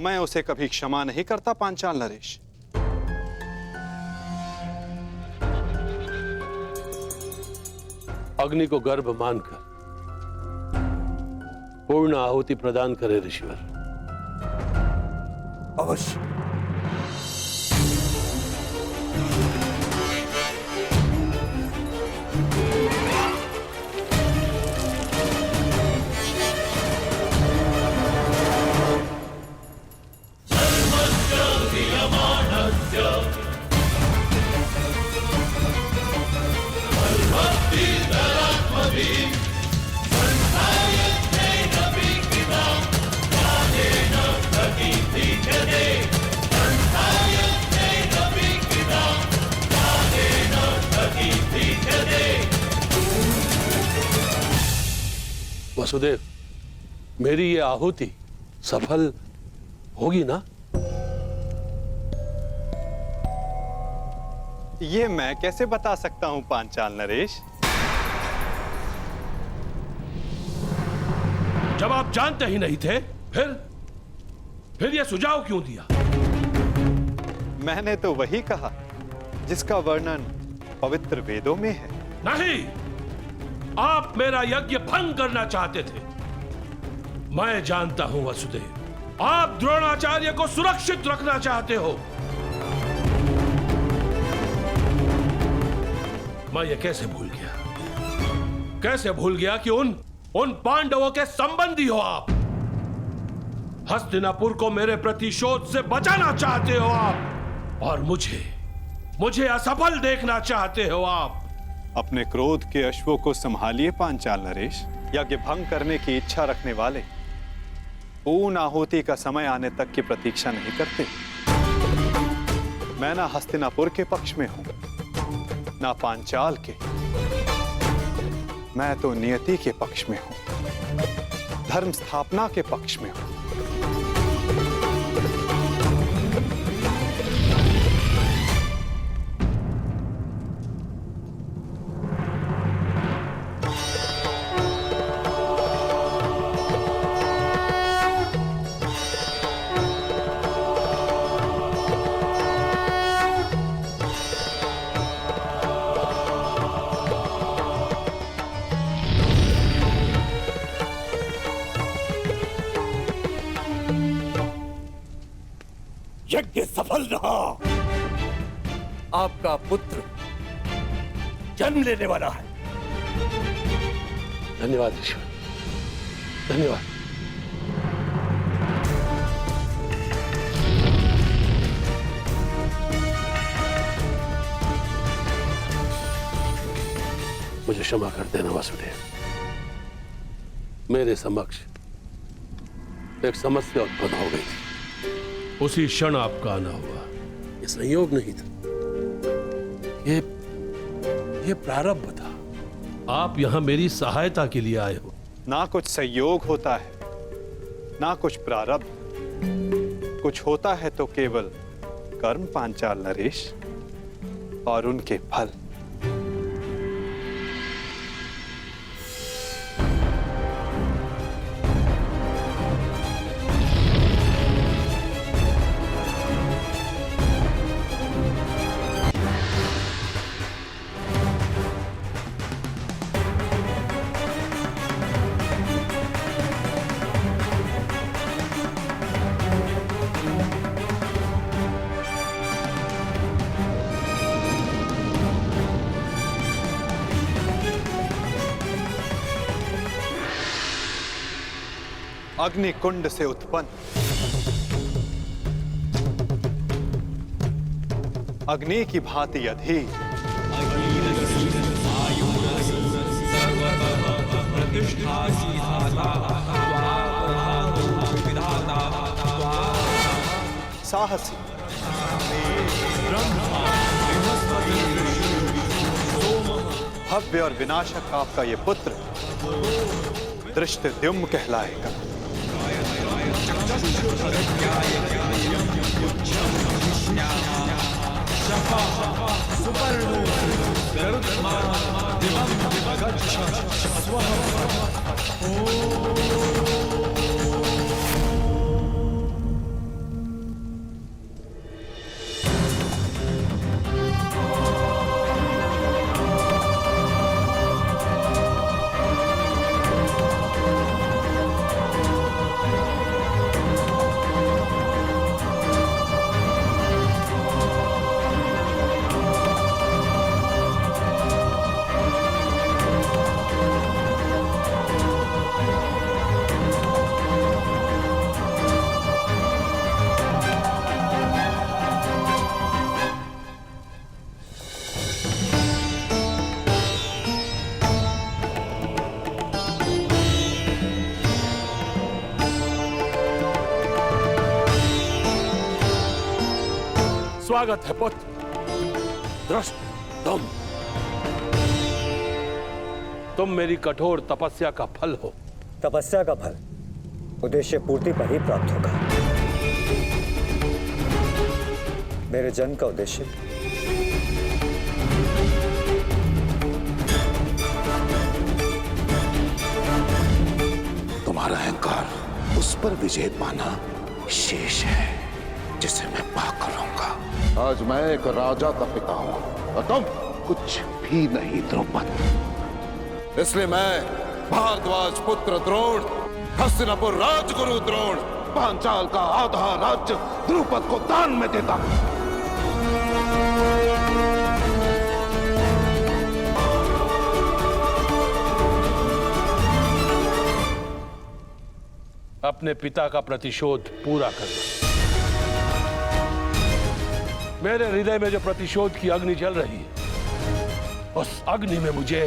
मैं उसे कभी क्षमा नहीं करता पांचाल नरेश। अग्नि को गर्भ मानकर पूर्ण आहुति प्रदान करे ऋषिवर। अवश्य। वसुदेव, मेरी ये आहुति सफल होगी ना? ये मैं कैसे बता सकता हूं पांचाल नरेश? जब आप जानते ही नहीं थे, फिर यह सुझाव क्यों दिया? मैंने तो वही कहा जिसका वर्णन पवित्र वेदों में है। नहीं, आप मेरा यज्ञ भंग करना चाहते थे। मैं जानता हूं वसुदेव, आप द्रोणाचार्य को सुरक्षित रखना चाहते हो। मैं ये कैसे भूल गया कि उन पांडवों के संबंधी हो आप। हस्तिनापुर को मेरे प्रतिशोध से बचाना चाहते हो आप, और मुझे असफल देखना चाहते हो आप। अपने क्रोध के अश्वों को संभालिए पांचाल नरेश। यज्ञ भंग करने की इच्छा रखने वाले पूर्ण आहुति का समय आने तक की प्रतीक्षा नहीं करते। मैं ना हस्तिनापुर के पक्ष में हूं, ना पांचाल के। मैं तो नियति के पक्ष में हूं, धर्म स्थापना के पक्ष में हूं। यज्ञ सफल रहा। आपका पुत्र जन्म लेने वाला है। धन्यवाद ऋषिवर, धन्यवाद। मुझे क्षमा कर देना वासुदेव। मेरे समक्ष एक समस्या उत्पन्न हो गई थी, उसी क्षण आपका आना हुआ। ये संयोग नहीं था, ये प्रारब्ध था। आप यहां मेरी सहायता के लिए आए हो। ना कुछ संयोग होता है, ना कुछ प्रारब्ध। कुछ होता है तो केवल कर्म पांचाल नरेश, और उनके फल। अग्नि कुंड से उत्पन्न अग्नि की भांति अधीर साहसी भव्य और विनाशक आपका ये पुत्र धृष्टद्युम्न कहलाएगा। स्वागत है पुत्र। दृष्ट तुम मेरी कठोर तपस्या का फल हो। तपस्या का फल उद्देश्य पूर्ति पर ही प्राप्त होगा। मेरे जन्म का उद्देश्य तुम्हारा अहंकार उस पर विजय पाना शेष है जिसे मैं पाकर रहूंगा। आज मैं एक राजा का पिता हूं और तुम कुछ भी नहीं द्रौपद। इसलिए मैं भारद्वाज पुत्र द्रोण, हस्तिनापुर राजगुरु द्रोण, पांचाल का आधा राज्य द्रुपद को दान में देता हूं। अपने पिता का प्रतिशोध पूरा करना। मेरे हृदय में जो प्रतिशोध की अग्नि जल रही है, उस अग्नि में मुझे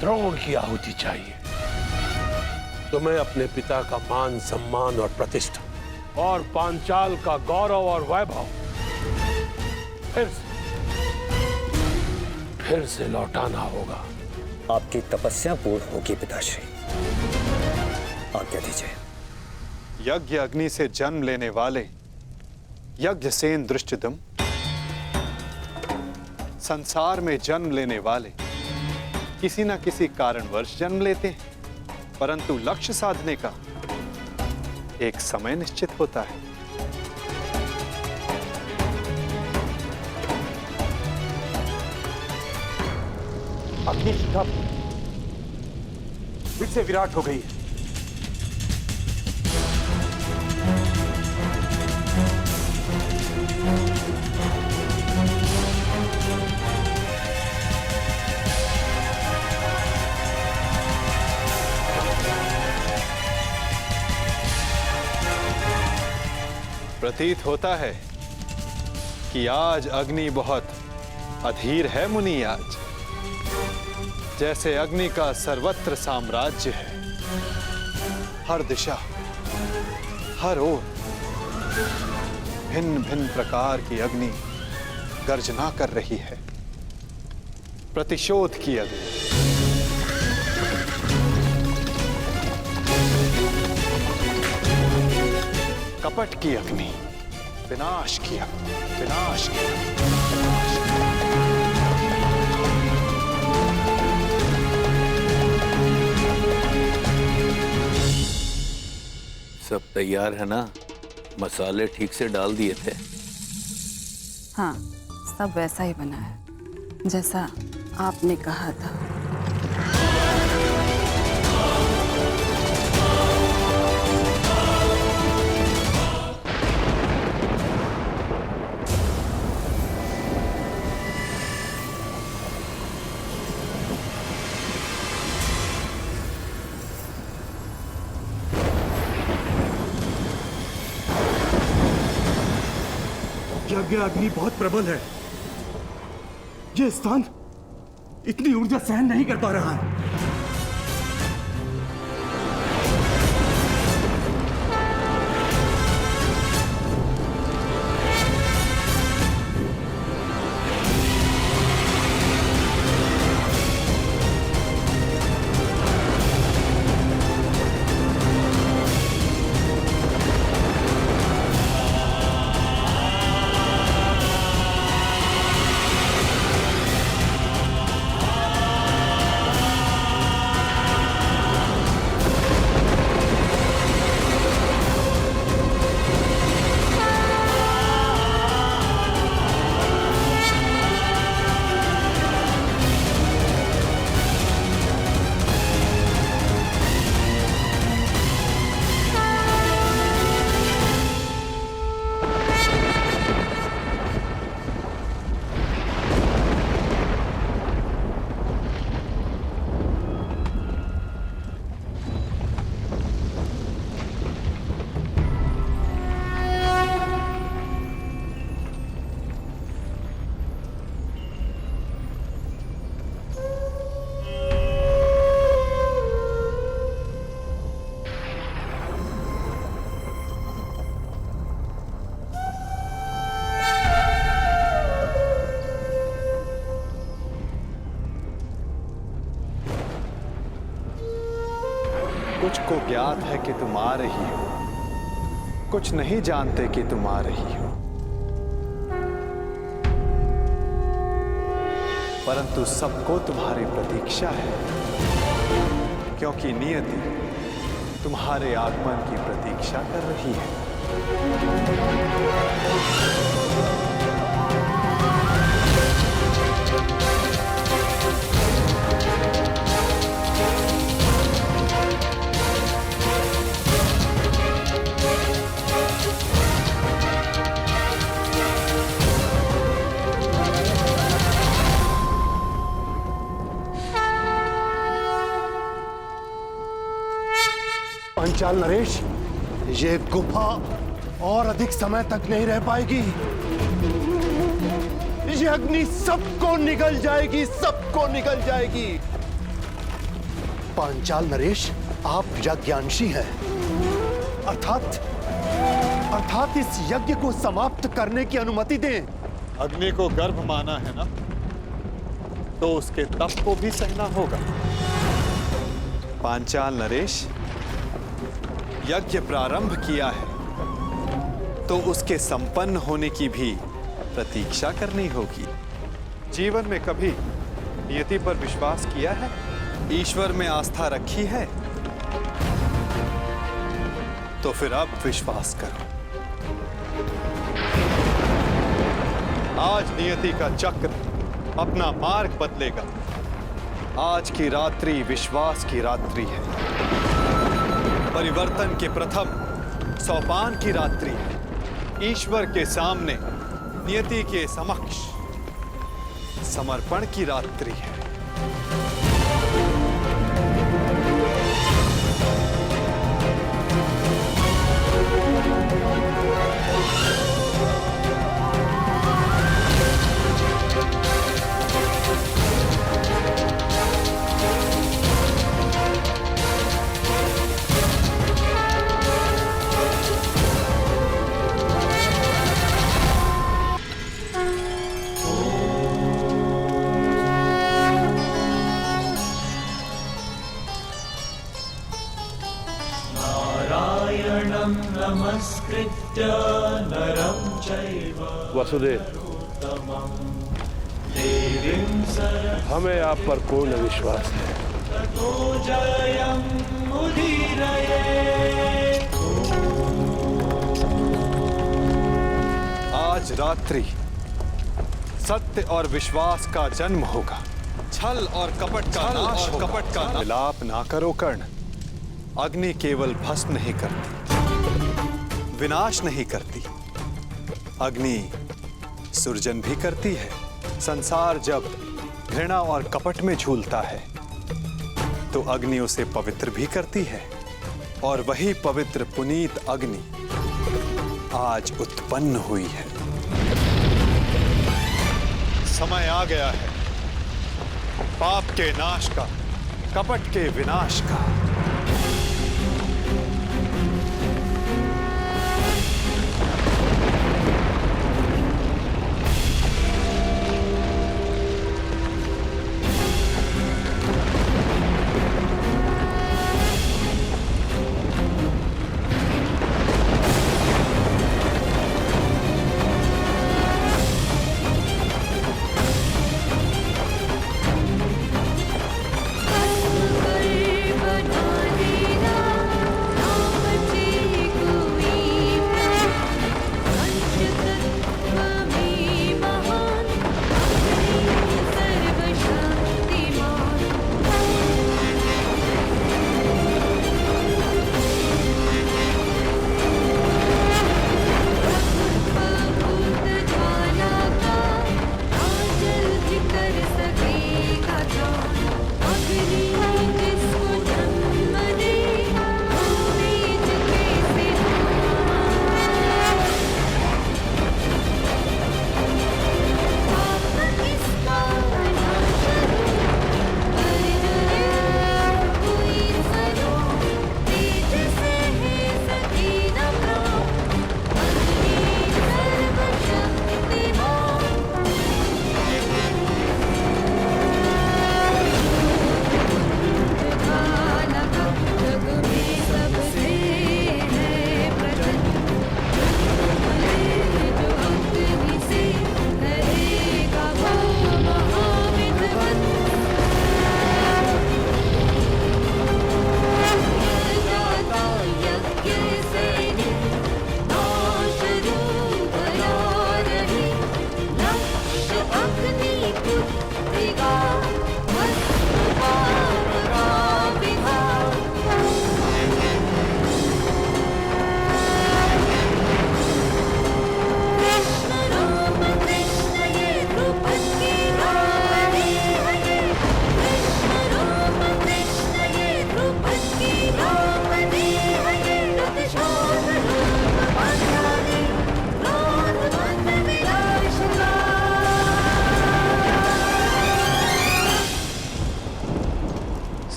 द्रोण की आहुति चाहिए। तो मैं अपने पिता का मान सम्मान और प्रतिष्ठा और पांचाल का गौरव और वैभव फिर से लौटाना होगा। आपकी तपस्या पूर्ण होगी पिताश्री, आज्ञा दीजिए। यज्ञ अग्नि से जन्म लेने वाले यज्ञसेन दृष्टद्युम्न, संसार में जन्म लेने वाले किसी न किसी कारणवश जन्म लेते हैं, परंतु लक्ष्य साधने का एक समय निश्चित होता है। अग्नि शिखा फिर से विराट हो गई है। प्रतीत होता है कि आज अग्नि बहुत अधीर है मुनि। आज जैसे अग्नि का सर्वत्र साम्राज्य है, हर दिशा हर ओर भिन्न भिन्न प्रकार की अग्नि गर्जना कर रही है। प्रतिशोध की अग्नि, कपट की अग्नि, विनाश की अग्नि, विनाश की अग्नि, विनाश की अग्नि। सब तैयार है ना? मसाले ठीक से डाल दिए थे? हाँ, सब वैसा ही बना है जैसा आपने कहा था। यज्ञ अग्नि बहुत प्रबल है। यह स्थान इतनी ऊर्जा सहन नहीं कर पा रहा है। मुझको ज्ञात है कि तुम आ रही हो, कुछ नहीं जानते कि तुम आ रही हो, परंतु सबको तुम्हारी प्रतीक्षा है, क्योंकि नियति तुम्हारे आगमन की प्रतीक्षा कर रही है। पांचाल नरेश, ये गुफा और अधिक समय तक नहीं रह पाएगी। ये अग्नि सबको निगल जाएगी, सबको निगल जाएगी। पांचाल नरेश, आप यज्ञांशी हैं, अर्थात इस यज्ञ को समाप्त करने की अनुमति दें। अग्नि को गर्भ माना है ना, तो उसके तप को भी सहना होगा। पांचाल नरेश, यज्ञ प्रारंभ किया है तो उसके संपन्न होने की भी प्रतीक्षा करनी होगी। जीवन में कभी नियति पर विश्वास किया है? ईश्वर में आस्था रखी है? तो फिर अब विश्वास करो। आज नियति का चक्र अपना मार्ग बदलेगा। आज की रात्रि विश्वास की रात्रि है, परिवर्तन के प्रथम सोपान की रात्रि है। ईश्वर के सामने नियति के समक्ष समर्पण की रात्रि है। नमस्कृत्य नरं चैव वसुदेव, हमें आप पर पूर्ण विश्वास है। ततो जयं मुदीरये। आज रात्रि सत्य और विश्वास का जन्म होगा। छल और कपट का नाश होगा। विलाप ना करो कर्ण। अग्नि केवल भस्म नहीं करती, विनाश नहीं करती, अग्नि सृजन भी करती है। संसार जब घृणा और कपट में झूलता है तो अग्नि उसे पवित्र भी करती है, और वही पवित्र पुनीत अग्नि आज उत्पन्न हुई है। समय आ गया है पाप के नाश का, कपट के विनाश का। बना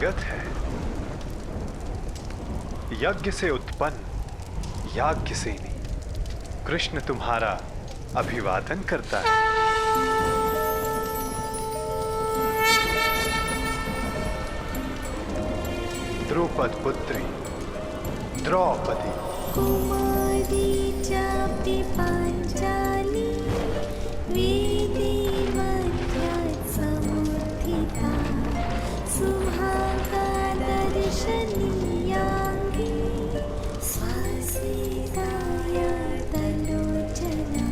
स्वागत है। यज्ञ से उत्पन्न याज्ञसेनी कृष्ण तुम्हारा अभिवादन करता है। द्रौपद पुत्री द्रौपदी। कुमारी चापी पांचाली वेदी मध्यात् समुत्थिता सुहागा दर्शनीयाङ्गी स्वसीताय तलोचना।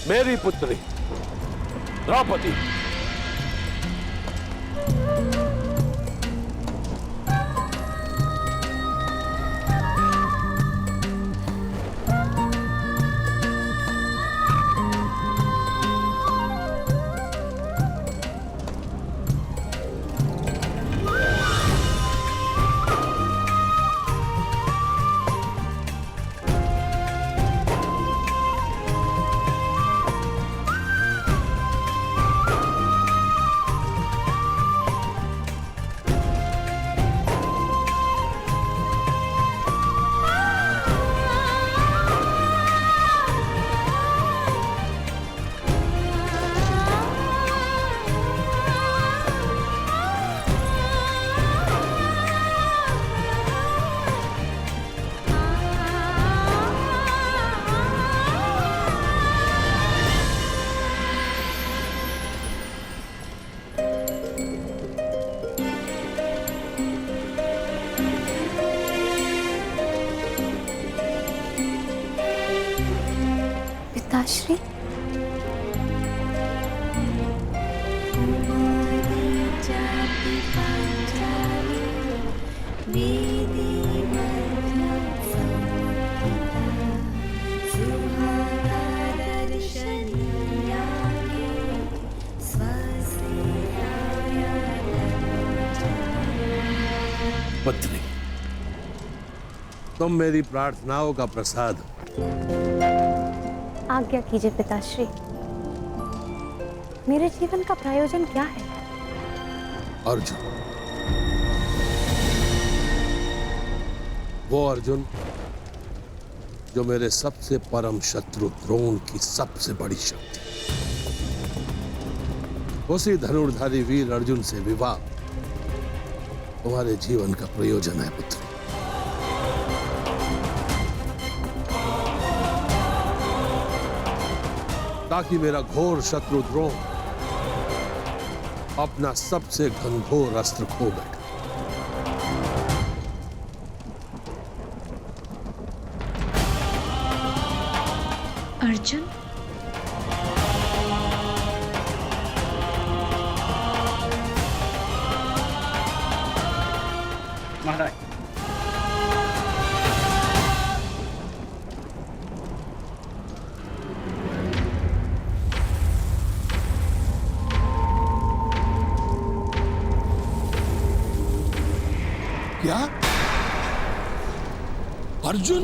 मेरी पुत्री द्रौपदी, पिताश्री। पुत्री, तुम मेरी प्रार्थनाओं का प्रसाद हो। आज्ञा कीजिए पिताश्री, मेरे जीवन का प्रयोजन क्या है? अर्जुन, वो अर्जुन जो मेरे सबसे परम शत्रु द्रोण की सबसे बड़ी शक्ति, उसी धनुर्धारी वीर अर्जुन से विवाह तुम्हारे जीवन का प्रयोजन है पुत्र। ताकि मेरा घोर शत्रु द्रोण अपना सबसे घनघोर अस्त्र खो बैठे। अर्जुन, महाराज, क्या अर्जुन?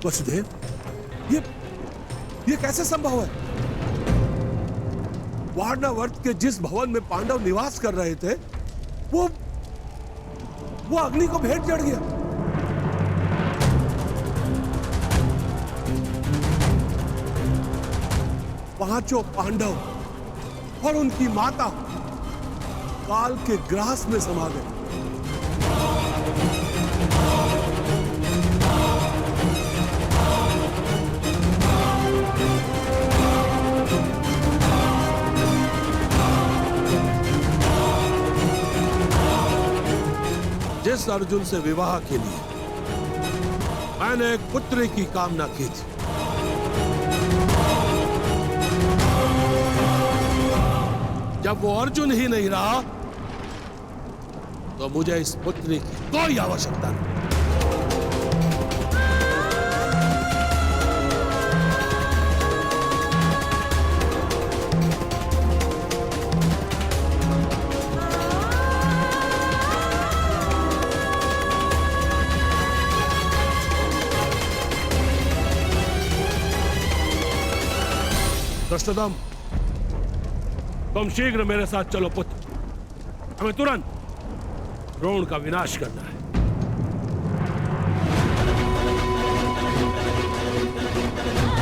वसुदेव, ये कैसे संभव है? वारणावर्त के जिस भवन में पांडव निवास कर रहे थे वो अग्नि को भेंट चढ़ गया। पांचों पांडव और उनकी माता काल के ग्रास में समा गए। जिस अर्जुन से विवाह के लिए मैंने एक पुत्री की कामना की थी, जब वो अर्जुन ही नहीं रहा तो मुझे इस पुत्री की कोई आवश्यकता नहीं। कृष्णदम, तुम शीघ्र मेरे साथ चलो पुत्र। हमें तुरंत द्रोण का विनाश करना है। Ah